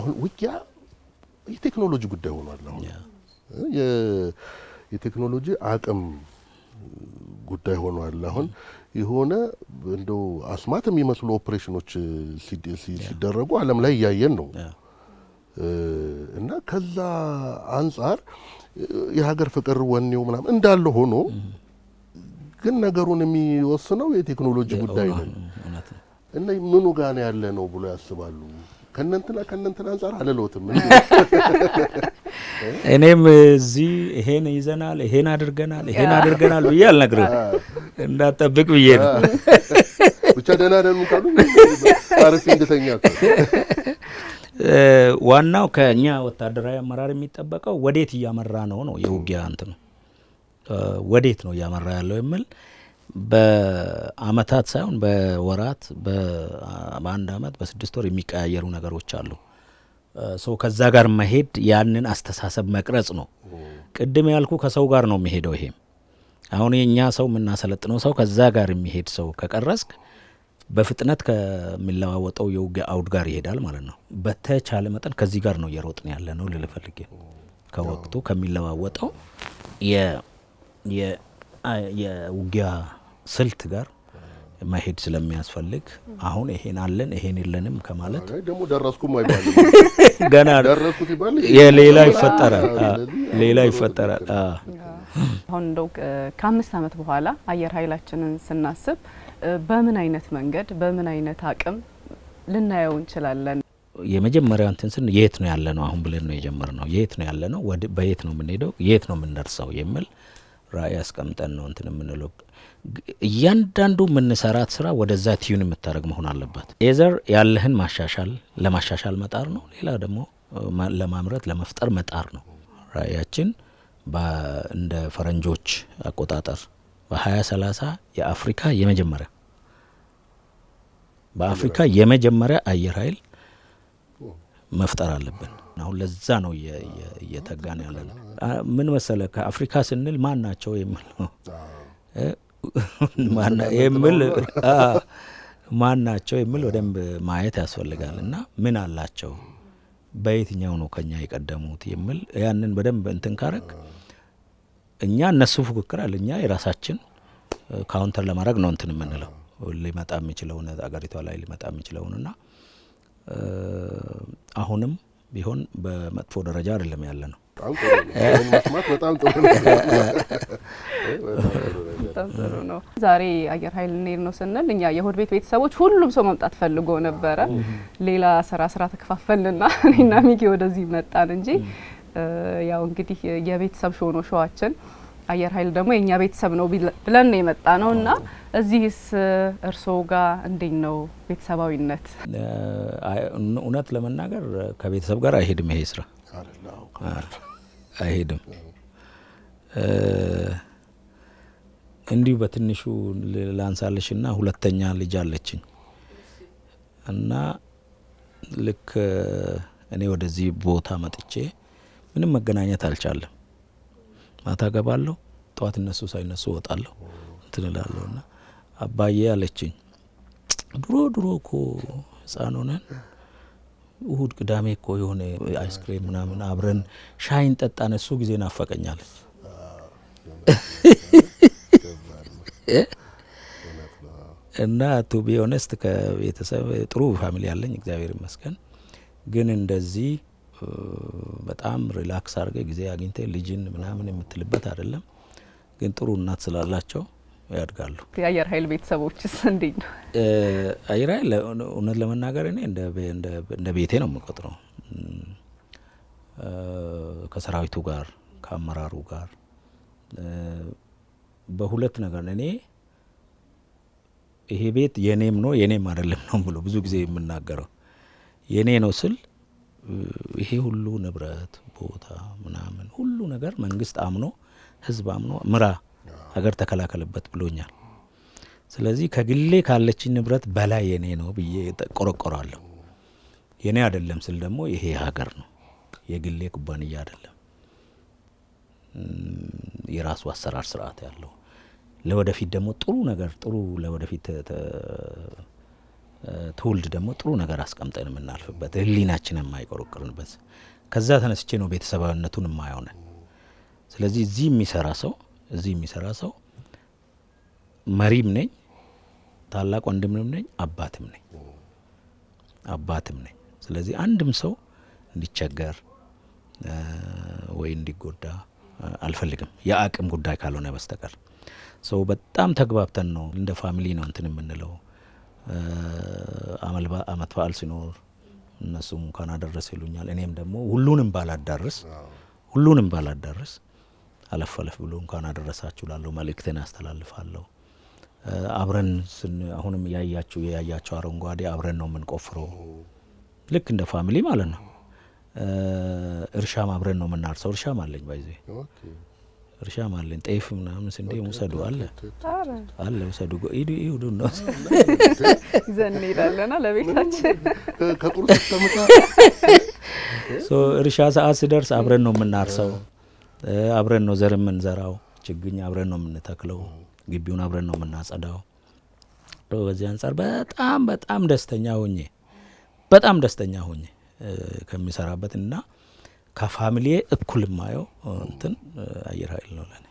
አሁን ውጊያ የቴክኖሎጂ ጉዳይ ሆኗል። አሁን የቴክኖሎጂ አቅም ጉዳይ ሆኗል። አሁን የሆነ እንደው አስማት የሚመስሉ ኦፕሬሽኖች ሲደረጉ ዓለም ላይ ያያየን ነው እና ከዛ አንፃር የሀገር ፍቅር ወኔው ምናምን እንዳለ ሆኖ ግን ነገሩን የሚወስነው የቴክኖሎጂ ጉዳይ ነው እና ምኑ ጋር ነው ያለ ነው ብሎ ያስባሉ። ከነንትና አንፃር አለለውትም እኔም እዚህ ይሄን ይዘናል ይሄን አድርገናል ብዬ አልነግርም እንዳጠብቅ ብዬ ነው ብቻ ደህና ደህና ካሉ አርሲ እንደተኛ ዋናው ከኛ ወታደራዊ አመራር የሚጠበቀው ወዴት እያመራ ነው የውጊያ እንትን ነው ወዴት ነው እያመራ ያለው የሚል በአመታት ሳይሆን በወራት በአንድ አመት በ6 ወር የሚቀያየሩ ነገሮች አሉ። ከዛ ጋር መሄድ ያንን አስተሳሰብ መቅረጽ ነው። ቅድም ያልኩ ከሰው ጋር ነው የሚሄደው። ይሄም አሁን የኛ ሰው የምናሰለጥነው ሰው ከዛ ጋር የሚሄድ ሰው ከቀረጽክ በፍጥነት ከሚለዋወጠው የውጊያ አውድ ጋር ይሄዳል ማለት ነው። በተቻለ መጠን ከዚህ ጋር ነው እየሮጥን ያለ ነው ልልፈልግ ከወቅቱ ከሚለዋወጠው የውጊያ ስልት ጋር መሄድ ስለሚያስፈልግ አሁን ይሄን አለን ይሄን የለንም ከማለት ደግሞ ደረስኩም አይባልም ገና ደረስኩት ይባል ሌላ ይፈጠራል። አሁን እንደው ከ5 አመት በኋላ አየር ኃይላችንን ስናስብ በምን አይነት መንገድ በምን አይነት አቅም ልናየው እንችላለን? የመጀመሪያው እንትን ስን የት ነው ያለ ነው አሁን ብለን ነው የጀመርነው። የት ነው ያለ ነው በየት ነው የምንሄደው የት ነው የምንደርሰው የሚል ራዕይ አስቀምጠን ነው እንትን የምንለው። እያንዳንዱ የምንሰራት ስራ ወደዛ ቲዩን የምታደርግ መሆን አለበት። ኤዘር ያለህን ለማሻሻል መጣር ነው፣ ሌላ ደግሞ ለማምረት ለመፍጠር መጣር ነው። ራዕያችን እንደ ፈረንጆች አቆጣጠር በ2030 የአፍሪካ የመጀመሪያ አየር ኃይል መፍጠር አለብን። አሁን ለዛ ነው እየተጋን ያለ ነው። ምን መሰለ ከአፍሪካ ስንል ማን ናቸው የሚል ነው ማን ናቸው የሚል ወደም ማየት ያስፈልጋል። እና ምን አላቸው በየትኛው ነው ከኛ የቀደሙት የሚል ያንን በደንብ እንትን ካረክ እኛ እነሱ ፉክክር አለ እኛ የራሳችን ካውንተር ለማድረግ ነው እንትን የምንለው ሊመጣ የሚችለው አገሪቷ ላይ ሊመጣ የሚችለውና አሁንም ቢሆን በመጥፎ ደረጃ አይደለም ያለ ነው። በጣም ጥሩ ነው። ዛሬ አየር ኃይል እንሄድ ነው ስንል እኛ የሆድ ቤት ቤተሰቦች ሁሉም ሰው መምጣት ፈልጎ ነበረ። ሌላ ስራ ተከፋፈልንና እኔና ሚኪ ወደዚህ መጣን እንጂ ያው እንግዲህ የቤተሰብ ሾዋችን አየር ኃይል ደግሞ የኛ ቤተሰብ ነው ብለን ነው የመጣ ነውና እዚህስ እርሶ ጋር እንዴት ነው ቤተሰባዊነት? እውነት ለመናገር ከቤተሰብ ጋር አይሄድም ይሄ ስራ አይሄድም። እንዲሁ በትንሹ ላንሳለሽና ሁለተኛ ልጅ አለችኝ እና ልክ እኔ ወደዚህ ቦታ መጥቼ ምንም መገናኘት አልቻለም። ማታ ገባለሁ፣ ጠዋት እነሱ ሳይነሱ ወጣለሁ እንትላለሁና አባዬ አለችኝ ድሮ እኮ ህፃን ሆነን እሁድ ቅዳሜ እኮ የሆነ አይስክሬም ምናምን አብረን ሻይን ጠጣን እሱ ጊዜ ናፈቀኛለች። እና ቱ ቢ ኦነስት ከቤተሰብ ጥሩ ፋሚሊ ያለኝ እግዚአብሔር ይመስገን። ግን እንደዚህ በጣም ሪላክስ አድርገ ጊዜ አግኝተ ልጅን ምናምን የምትልበት አይደለም። ግን ጥሩ እናት ስላላቸው ያድጋሉ። የአየር ኃይል ቤተሰቦችስ እንዴት ነው? አየር ኃይል እውነት ለመናገር እኔ እንደ ቤቴ ነው የምቆጥረው። ከሰራዊቱ ጋር ከአመራሩ ጋር በሁለት ነገር እኔ ይሄ ቤት የኔም ነው የኔም አይደለም ነው ብሎ ብዙ ጊዜ የምናገረው። የኔ ነው ስል ይሄ ሁሉ ንብረት ቦታ ምናምን ሁሉ ነገር መንግስት አምኖ ህዝብ አምኖ ምራ ሀገር ተከላከለበት ብሎኛል። ስለዚህ ከግሌ ካለችኝ ንብረት በላይ የኔ ነው ብዬ ቆረቆራለሁ። የኔ አይደለም ስል ደግሞ ይሄ ሀገር ነው የግሌ ኩባንያ አይደለም። የራሱ አሰራር ስርዓት ያለው ለወደፊት ደግሞ ጥሩ ነገር ጥሩ ለወደፊት ትውልድ ደግሞ ጥሩ ነገር አስቀምጠን የምናልፍበት ህሊናችን የማይቆረቆርበት ከዛ ተነስቼ ነው ቤተሰባዊነቱን የማይሆነ። ስለዚህ እዚህ የሚሰራ ሰው መሪም ነኝ፣ ታላቅ ወንድምም ነኝ፣ አባትም ነኝ። ስለዚህ አንድም ሰው እንዲቸገር ወይ እንዲጎዳ አልፈልግም፣ የአቅም ጉዳይ ካልሆነ በስተቀር። ሰው በጣም ተግባብተን ነው እንደ ፋሚሊ ነው እንትን የምንለው። አመት በዓል ሲኖር እነሱም እንኳን አደረሰ ይሉኛል። እኔም ደግሞ ሁሉንም ባላዳርስ አለፍ ብሎ እንኳን አደረሳችሁ ላለሁ መልእክቴን አስተላልፋለሁ። አብረን አሁንም ያያቸው አረንጓዴ አብረን ነው የምንቆፍረው፣ ልክ እንደ ፋሚሊ ማለት ነው። እርሻም አብረን ነው የምናርሰው። እርሻም አለኝ ባይዜ እርሻም አለኝ። ጤፍ ምናምን ስንዴ ውሰዱ አለ ውሰዱ ይሁዱ ነው ይዘን እንሄዳለና ለቤታችን ከቁርጥ ተመጣ እርሻ ሰዓት ሲደርስ አብረን ነው የምናርሰው፣ አብረን ነው ዘር የምንዘራው፣ ችግኝ አብረን ነው የምንተክለው፣ ግቢውን አብረን ነው የምናጸዳው። በዚህ አንጻር በጣም ደስተኛ ሆኜ ከሚሰራበትና ከፋሚሊ እኩል ማየው እንትን አየር ኃይል ነው ለኔ።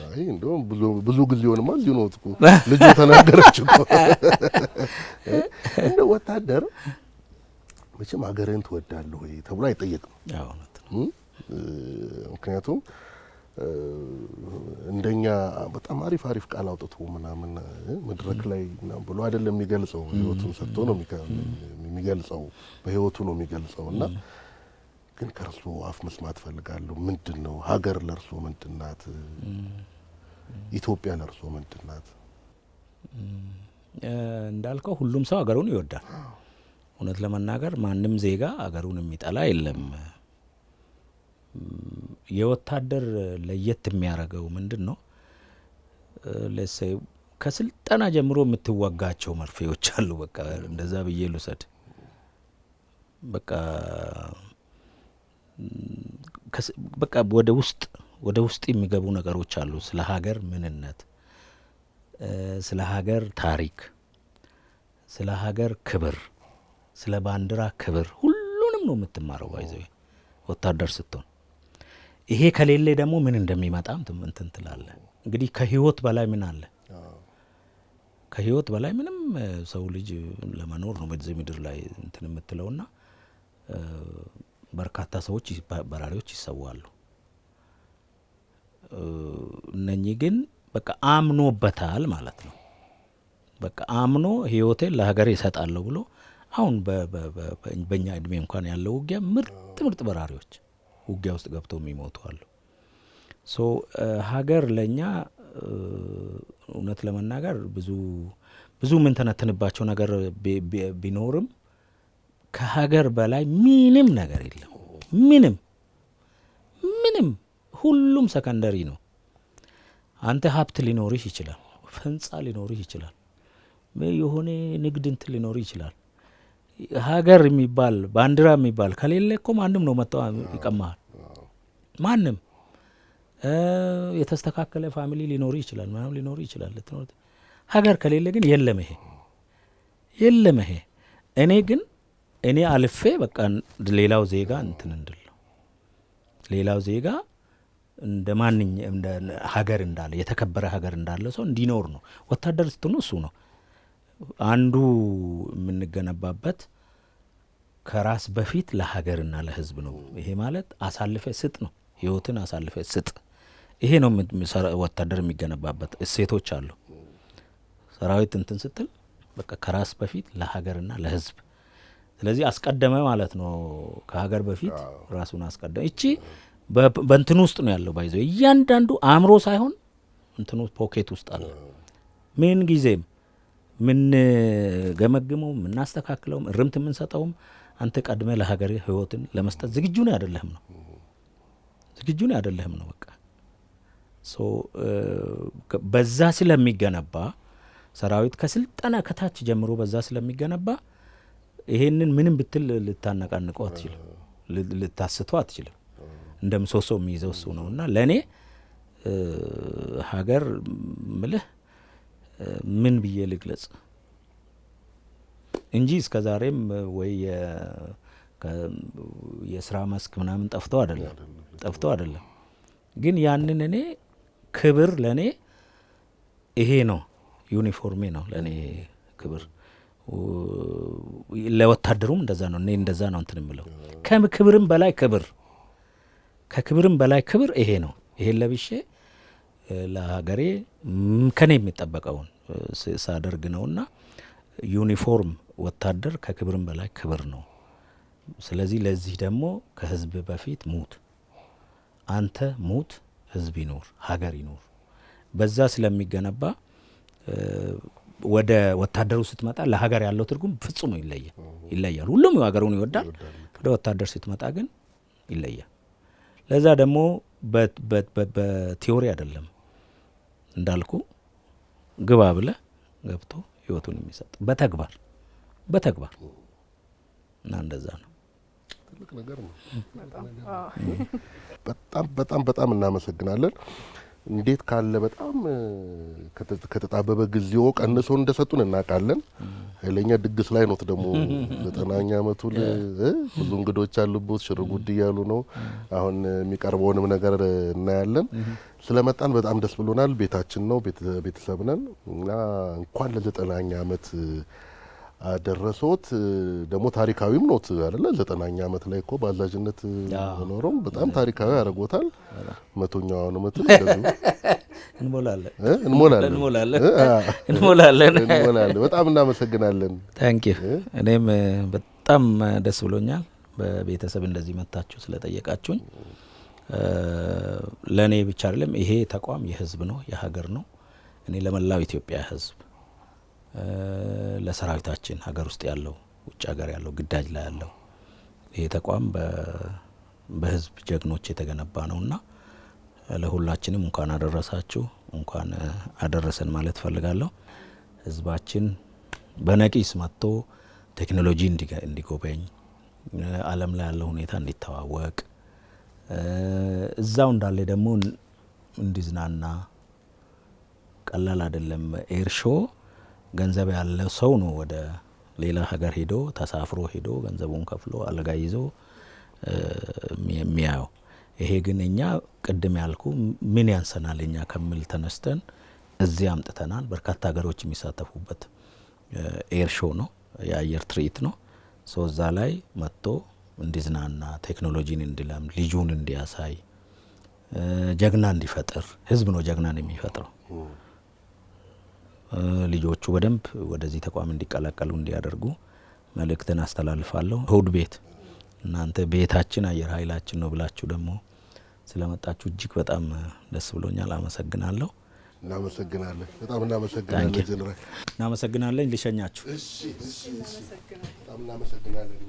አይ እንደውም ብዙ ጊዜ ሆነማ እዚህ ነው እኮ ልጅ ተናገረች እኮ እንደ ወታደር መቼም ሀገርን ትወዳለህ ወይ ተብሎ አይጠየቅም። አዎ ነው። ምክንያቱም እንደኛ በጣም አሪፍ ቃል አውጥቶ ምናምን መድረክ ላይ ብሎ አይደለም የሚገልጸው፣ ህይወቱን ሰጥቶ ነው የሚገልጸው፣ በህይወቱ ነው የሚገልጸውና ግን ከርሱ አፍ መስማት ፈልጋለሁ። ምንድነው ሀገር ለርሱ ምንድናት? ኢትዮጵያ ለርሱ ምንድናት? እንዳልከው ሁሉም ሰው ሀገሩን ይወዳል። እውነት ለመናገር ማንም ዜጋ ሀገሩን የሚጠላ የለም። የወታደር ለየት የሚያደርገው ምንድነው? ለሰው ከስልጠና ጀምሮ የምትወጋቸው መርፌዎች አሉ። በቃ እንደዛ ብዬ ልውሰድ። በቃ ወደ ውስጥ የሚገቡ ነገሮች አሉ። ስለ ሀገር ምንነት፣ ስለ ሀገር ታሪክ፣ ስለ ሀገር ክብር፣ ስለ ባንዲራ ክብር ሁሉንም ነው የምትማረው ባይዘው ወታደር ስትሆን። ይሄ ከሌለ ደግሞ ምን እንደሚመጣም እንትን ትላለህ። እንግዲህ ከህይወት በላይ ምን አለ? ከህይወት በላይ ምንም ሰው ልጅ ለመኖር ነው በዚህ ምድር ላይ እንትን የምትለውና በርካታ ሰዎች በራሪዎች ይሰዋሉ። እነኚህ ግን በቃ አምኖበታል ማለት ነው። በቃ አምኖ ህይወቴን ለሀገሬ እሰጣለሁ ብሎ አሁን በእኛ እድሜ እንኳን ያለው ውጊያ ምርጥ በራሪዎች ውጊያ ውስጥ ገብተው የሚሞቱ አሉ። ሀገር ለኛ እውነት ለመናገር ብዙ ምን ተነትንባቸው ነገር ቢኖርም ከሀገር በላይ ምንም ነገር የለም። ምንም ሁሉም ሰከንደሪ ነው። አንተ ሀብት ሊኖርህ ይችላል፣ ህንጻ ሊኖርህ ይችላል፣ የሆነ ንግድ እንትን ሊኖርህ ይችላል። ሀገር የሚባል ባንዲራ የሚባል ከሌለ እኮ ማንም ነው መጣው ይቀማል። ማንም የተስተካከለ ፋሚሊ ሊኖር ይችላል፣ ምናምን ሊኖር ይችላል። ሀገር ከሌለ ግን የለም ይሄ። እኔ አልፌ በቃ ሌላው ዜጋ እንትን እንድል ነው። ሌላው ዜጋ እንደ ማንኛውም እንደ ሀገር እንዳለ የተከበረ ሀገር እንዳለ ሰው እንዲኖር ነው። ወታደር ስትሆኑ እሱ ነው አንዱ የምንገነባበት። ከራስ በፊት ለሀገርና ለህዝብ ነው። ይሄ ማለት አሳልፈ ስጥ ነው። ህይወትን አሳልፈ ስጥ። ይሄ ነው ወታደር የሚገነባበት እሴቶች አሉ። ሰራዊት እንትን ስትል በቃ ከራስ በፊት ለሀገርና ለህዝብ። ስለዚህ አስቀደመ ማለት ነው። ከሀገር በፊት ራሱን አስቀደመ። እቺ በእንትን ውስጥ ነው ያለው ባይዘው እያንዳንዱ አእምሮ ሳይሆን እንትኑ ፖኬት ውስጥ አለ። ምን ጊዜም ምን ገመግመው ምን አስተካክለው እርምት ምን ሰጠው አንተ ቀድመ ለሀገር ህይወትን ለመስጠት ዝግጁ ነው አይደለህም ነው በቃ በዛ ስለሚገነባ ሰራዊት ከስልጠና ከታች ጀምሮ በዛ ስለሚገነባ ይሄንን ምንም ብትል ልታነቃንቀው አትችልም፣ ልታስተው አትችልም። እንደምሰሶ የሚይዘው እሱ ነውና ለኔ ሀገር ምልህ ምን ብዬ ልግለጽ? እንጂ እስከዛሬም ወይ የስራ መስክ ምናምን ጠፍቶ አይደለም። ግን ያንን እኔ ክብር ለኔ ይሄ ነው፣ ዩኒፎርሜ ነው ለኔ ክብር። ለወታደሩም እንደዛ ነው። እኔ እንደዛ ነው እንትን የምለው ከክብርም በላይ ክብር ይሄ ነው። ይሄን ለብሼ ለሀገሬ ከኔ የሚጠበቀውን ሳደርግ ነውና ዩኒፎርም ወታደር ከክብርም በላይ ክብር ነው። ስለዚህ ለዚህ ደግሞ ከህዝብ በፊት ሙት፣ አንተ ሙት፣ ህዝብ ይኖር፣ ሀገር ይኖር። በዛ ስለሚገነባ ወደ ወታደሩ ስትመጣ ለሀገር ያለው ትርጉም ፍጹም ይለያል። ሁሉም ሀገሩን ይወዳል። ወደ ወታደር ስትመጣ ግን ይለያል። ለዛ ደግሞ በቲዮሪ አይደለም እንዳልኩ ግባ ብለ ገብቶ ህይወቱን የሚሰጥ በተግባር እና እንደዛ ነው። ትልቅ ነገር ነው። በጣም እናመሰግናለን። እንዴት ካለ በጣም ከተጣበበ ጊዜው ቀንሶ እንደሰጡን እናውቃለን። ኃይለኛ ድግስ ላይ ነው ደግሞ 90ኛ ዓመቱ ብዙ እንግዶች አሉበት፣ ሽርጉድ እያሉ ነው። አሁን የሚቀርበውንም ነገር እናያለን። ስለመጣን በጣም ደስ ብሎናል። ቤታችን ነው፣ ቤተሰብ ነን እና እንኳን ለ90ኛ ዓመት አደረሶት። ደግሞ ታሪካዊም ኖት አይደለ? 90ኛ ዓመት ላይ እኮ በአዛዥነት ኖሮም በጣም ታሪካዊ ያደርጎታል። 100ኛውን ዓመት እንሞላለን። በጣም እናመሰግናለን። ታንኪ ዩ። እኔም በጣም ደስ ብሎኛል በቤተሰብ እንደዚህ መታችሁ ስለጠየቃችሁኝ። ለኔ ብቻ አይደለም ይሄ ተቋም የህዝብ ነው፣ የሀገር ነው። እኔ ለመላው ኢትዮጵያ ህዝብ፣ ለሰራዊታችን ሀገር ውስጥ ያለው ውጭ ሀገር ያለው ግዳጅ ላይ ያለው ይሄ ተቋም በህዝብ ጀግኖች የተገነባ ነውና ለሁላችንም እንኳን አደረሳችሁ፣ እንኳን አደረሰን ማለት ፈልጋለሁ። ህዝባችን በነቂስ መጥቶ ቴክኖሎጂ እንዲጎበኝ፣ ዓለም ላይ ያለው ሁኔታ እንዲተዋወቅ፣ እዛው እንዳለ ደግሞ እንዲዝናና። ቀላል አይደለም። ኤርሾ ገንዘብ ያለው ሰው ነው ወደ ሌላ ሀገር ሄዶ ተሳፍሮ ሄዶ ገንዘቡን ከፍሎ አልጋ ይዞ የሚያየው። ይሄ ግን እኛ ቅድም ያልኩ ምን ያንሰናል እኛ ከሚል ተነስተን እዚህ አምጥተናል። በርካታ ሀገሮች የሚሳተፉበት ኤርሾ ነው፣ የአየር ትርኢት ነው። እዛ ላይ መጥቶ እንዲዝናና፣ ቴክኖሎጂን እንዲለም፣ ልጁን እንዲያሳይ፣ ጀግና እንዲፈጥር። ህዝብ ነው ጀግናን የሚፈጥረው። ልጆቹ በደንብ ወደዚህ ተቋም እንዲቀላቀሉ እንዲያደርጉ መልእክትን አስተላልፋለሁ። እሁድ ቤት እናንተ ቤታችን አየር ኃይላችን ነው ብላችሁ ደግሞ ስለመጣችሁ እጅግ በጣም ደስ ብሎኛል። አመሰግናለሁ። እናመሰግናለን። በጣም እናመሰግናለን ጀነራል። እናመሰግናለን። ልሸኛችሁ። እሺ፣ በጣም እናመሰግናለን።